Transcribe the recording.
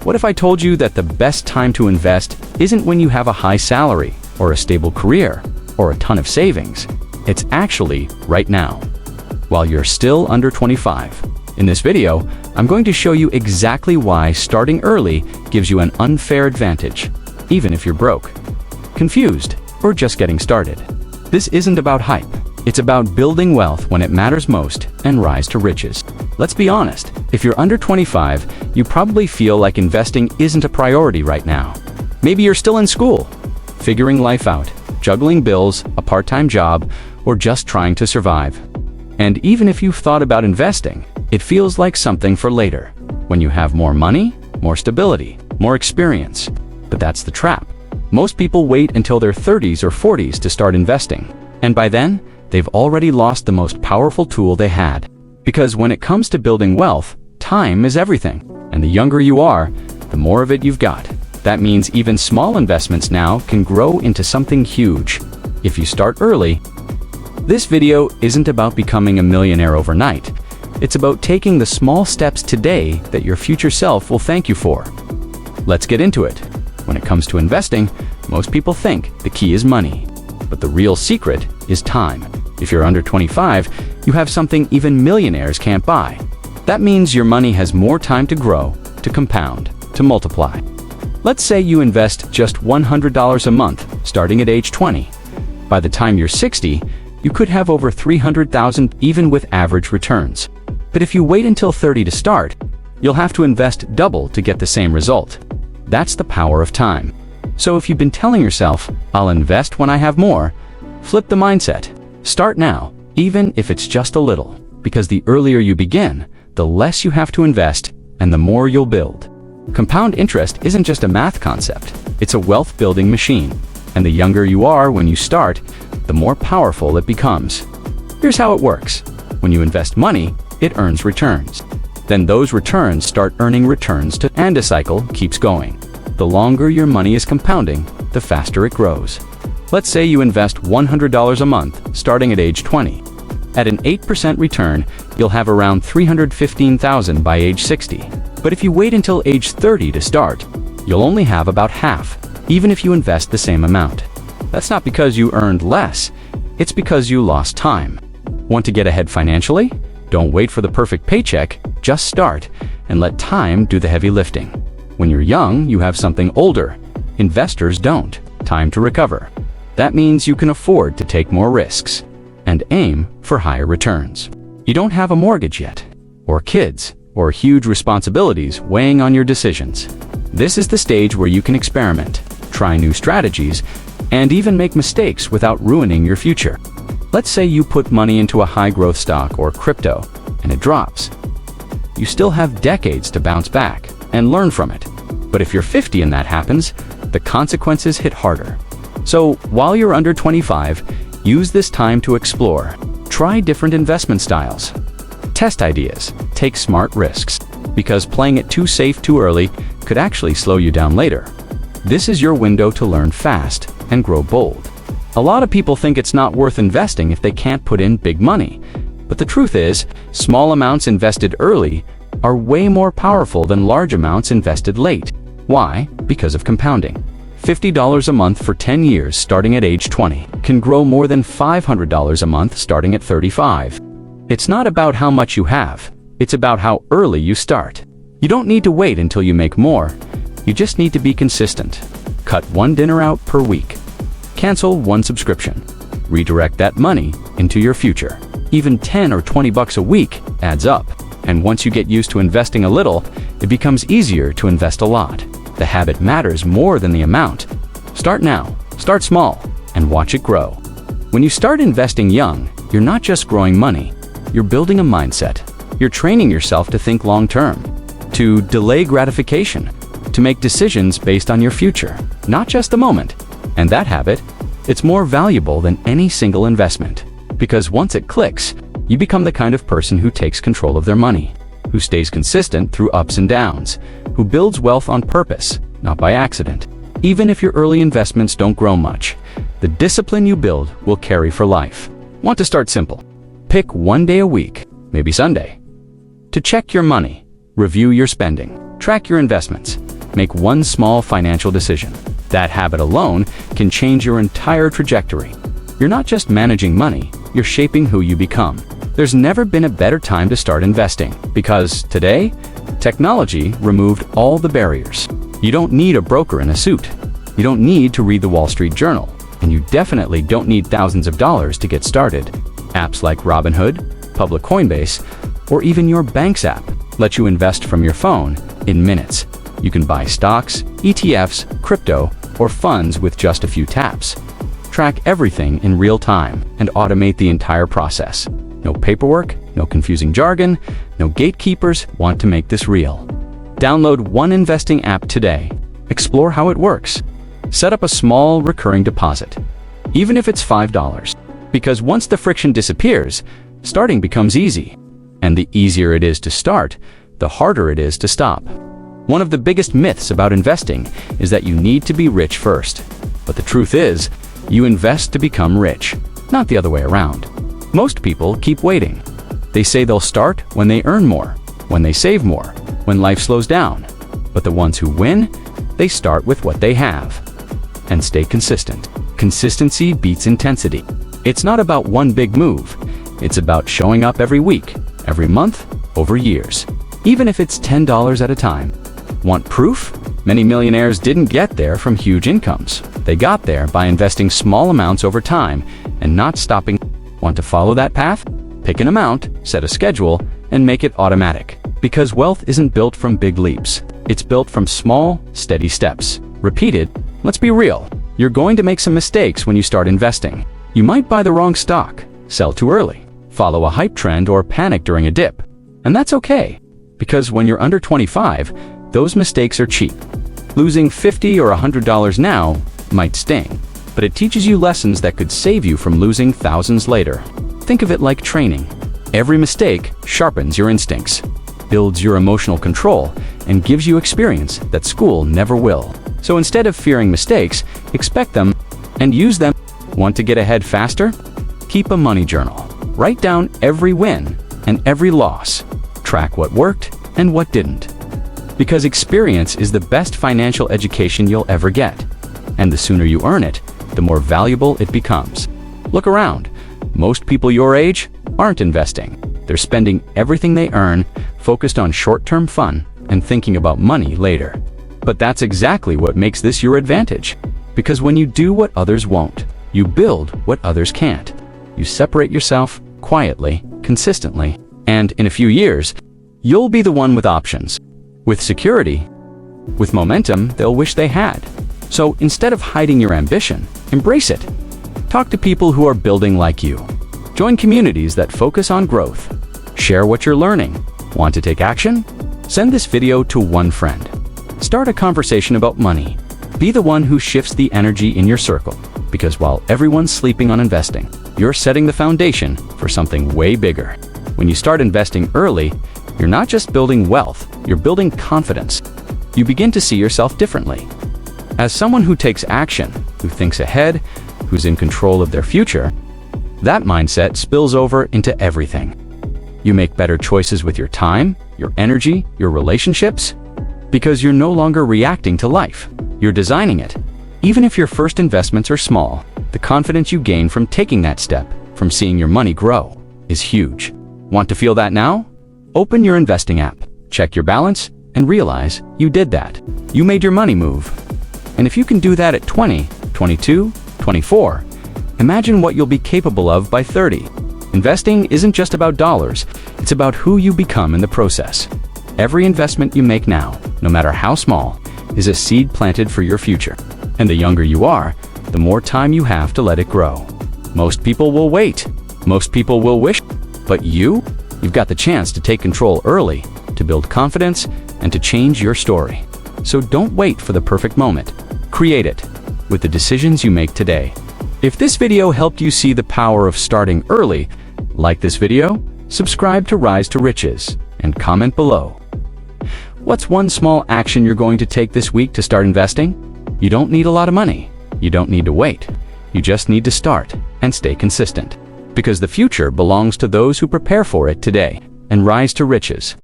What if I told you that the best time to invest isn't when you have a high salary, or a stable career, or a ton of savings? It's actually right now, while you're still under 25. In this video, I'm going to show you exactly why starting early gives you an unfair advantage, even if you're broke, confused, or just getting started. This isn't about hype. It's about building wealth when it matters most and rise to riches. Let's be honest, if you're under 25, you probably feel like investing isn't a priority right now. Maybe you're still in school, figuring life out, juggling bills, a part-time job, or just trying to survive. And even if you've thought about investing, it feels like something for later, when you have more money, more stability, more experience. But that's the trap. Most people wait until their 30s or 40s to start investing. And by then, they've already lost the most powerful tool they had. Because when it comes to building wealth, time is everything. And the younger you are, the more of it you've got. That means even small investments now can grow into something huge, if you start early. This video isn't about becoming a millionaire overnight. It's about taking the small steps today that your future self will thank you for. Let's get into it. When it comes to investing, most people think the key is money. But the real secret is time. If you're under 25, you have something even millionaires can't buy. That means your money has more time to grow, to compound, to multiply. Let's say you invest just $100 a month, starting at age 20. By the time you're 60, you could have over $300,000 even with average returns. But if you wait until 30 to start, you'll have to invest double to get the same result. That's the power of time. So if you've been telling yourself, I'll invest when I have more, flip the mindset. Start now, even if it's just a little, because the earlier you begin, the less you have to invest and the more you'll build. Compound interest isn't just a math concept, it's a wealth-building machine. And the younger you are when you start, the more powerful it becomes. Here's how it works. When you invest money, it earns returns. Then those returns start earning returns too, and a cycle keeps going. The longer your money is compounding, the faster it grows. Let's say you invest $100 a month, starting at age 20. At an 8% return, you'll have around $315,000 by age 60. But if you wait until age 30 to start, you'll only have about half, even if you invest the same amount. That's not because you earned less, it's because you lost time. Want to get ahead financially? Don't wait for the perfect paycheck, just start and let time do the heavy lifting. When you're young, you have something older. Investors don't. Time to recover. That means you can afford to take more risks and aim for higher returns. You don't have a mortgage yet, or kids, or huge responsibilities weighing on your decisions. This is the stage where you can experiment, try new strategies, and even make mistakes without ruining your future. Let's say you put money into a high-growth stock or crypto, and it drops. You still have decades to bounce back and learn from it. But if you're 50 and that happens, the consequences hit harder. So while you're under 25, use this time to explore. Try different investment styles. Test ideas. Take smart risks. Because playing it too safe too early could actually slow you down later. This is your window to learn fast and grow bold. A lot of people think it's not worth investing if they can't put in big money. But the truth is, small amounts invested early are way more powerful than large amounts invested late. Why? Because of compounding. $50 a month for 10 years starting at age 20 can grow more than $500 a month starting at 35. It's not about how much you have, it's about how early you start. You don't need to wait until you make more, you just need to be consistent. Cut one dinner out per week. Cancel one subscription. Redirect that money into your future. Even 10 or 20 bucks a week adds up. And once you get used to investing a little, it becomes easier to invest a lot. The habit matters more than the amount. Start now, start small, and watch it grow. When you start investing young, you're not just growing money, you're building a mindset. You're training yourself to think long-term, to delay gratification, to make decisions based on your future, not just the moment. And that habit, it's more valuable than any single investment. Because once it clicks, you become the kind of person who takes control of their money, who stays consistent through ups and downs, who builds wealth on purpose, not by accident. Even if your early investments don't grow much, the discipline you build will carry for life. Want to start simple? Pick one day a week, maybe Sunday, to check your money, review your spending, track your investments, make one small financial decision. That habit alone can change your entire trajectory. You're not just managing money, you're shaping who you become. There's never been a better time to start investing because today, technology removed all the barriers. You don't need a broker in a suit. You don't need to read the Wall Street Journal. And you definitely don't need thousands of dollars to get started. Apps like Robinhood, Public Coinbase, or even your bank's app let you invest from your phone in minutes. You can buy stocks, ETFs, crypto, or funds with just a few taps. Track everything in real time and automate the entire process. No paperwork, no confusing jargon, no gatekeepers want to make this real. Download one investing app today. Explore how it works. Set up a small recurring deposit, even if it's $5. Because once the friction disappears, starting becomes easy. And the easier it is to start, the harder it is to stop. One of the biggest myths about investing is that you need to be rich first. But the truth is, you invest to become rich, not the other way around. Most people keep waiting. They say they'll start when they earn more, when they save more, when life slows down. But the ones who win, they start with what they have. And stay consistent. Consistency beats intensity. It's not about one big move. It's about showing up every week, every month, over years. Even if it's $10 at a time. Want proof? Many millionaires didn't get there from huge incomes. They got there by investing small amounts over time and not stopping. Want to follow that path? Pick an amount, set a schedule, and make it automatic. Because wealth isn't built from big leaps. It's built from small, steady steps. Repeated. Let's be real. You're going to make some mistakes when you start investing. You might buy the wrong stock, sell too early, follow a hype trend, or panic during a dip. And that's okay. Because when you're under 25, those mistakes are cheap. Losing $50 or $100 now might sting, but it teaches you lessons that could save you from losing thousands later. Think of it like training. Every mistake sharpens your instincts, builds your emotional control, and gives you experience that school never will. So instead of fearing mistakes, expect them and use them. Want to get ahead faster? Keep a money journal. Write down every win and every loss. Track what worked and what didn't. Because experience is the best financial education you'll ever get. And the sooner you earn it, the more valuable it becomes. Look around. Most people your age aren't investing. They're spending everything they earn, focused on short-term fun and thinking about money later. But that's exactly what makes this your advantage. Because when you do what others won't, you build what others can't. You separate yourself quietly, consistently, and in a few years, you'll be the one with options, with security, with momentum they'll wish they had. So instead of hiding your ambition, embrace it. Talk to people who are building like you. Join communities that focus on growth. Share what you're learning. Want to take action? Send this video to one friend. Start a conversation about money. Be the one who shifts the energy in your circle. Because while everyone's sleeping on investing, you're setting the foundation for something way bigger. When you start investing early, you're not just building wealth, you're building confidence. You begin to see yourself differently. As someone who takes action, who thinks ahead, who's in control of their future, that mindset spills over into everything. You make better choices with your time, your energy, your relationships, because you're no longer reacting to life. You're designing it. Even if your first investments are small, the confidence you gain from taking that step, from seeing your money grow, is huge. Want to feel that now? Open your investing app, check your balance, and realize you did that. You made your money move. And if you can do that at 20, 22, 24, imagine what you'll be capable of by 30. Investing isn't just about dollars, it's about who you become in the process. Every investment you make now, no matter how small, is a seed planted for your future. And the younger you are, the more time you have to let it grow. Most people will wait. Most people will wish. But you've got the chance to take control early, to build confidence, and to change your story. So don't wait for the perfect moment. Create it with the decisions you make today. If this video helped you see the power of starting early, like this video, subscribe to Rise to Riches, and comment below. What's one small action you're going to take this week to start investing? You don't need a lot of money. You don't need to wait. You just need to start and stay consistent. Because the future belongs to those who prepare for it today and rise to riches.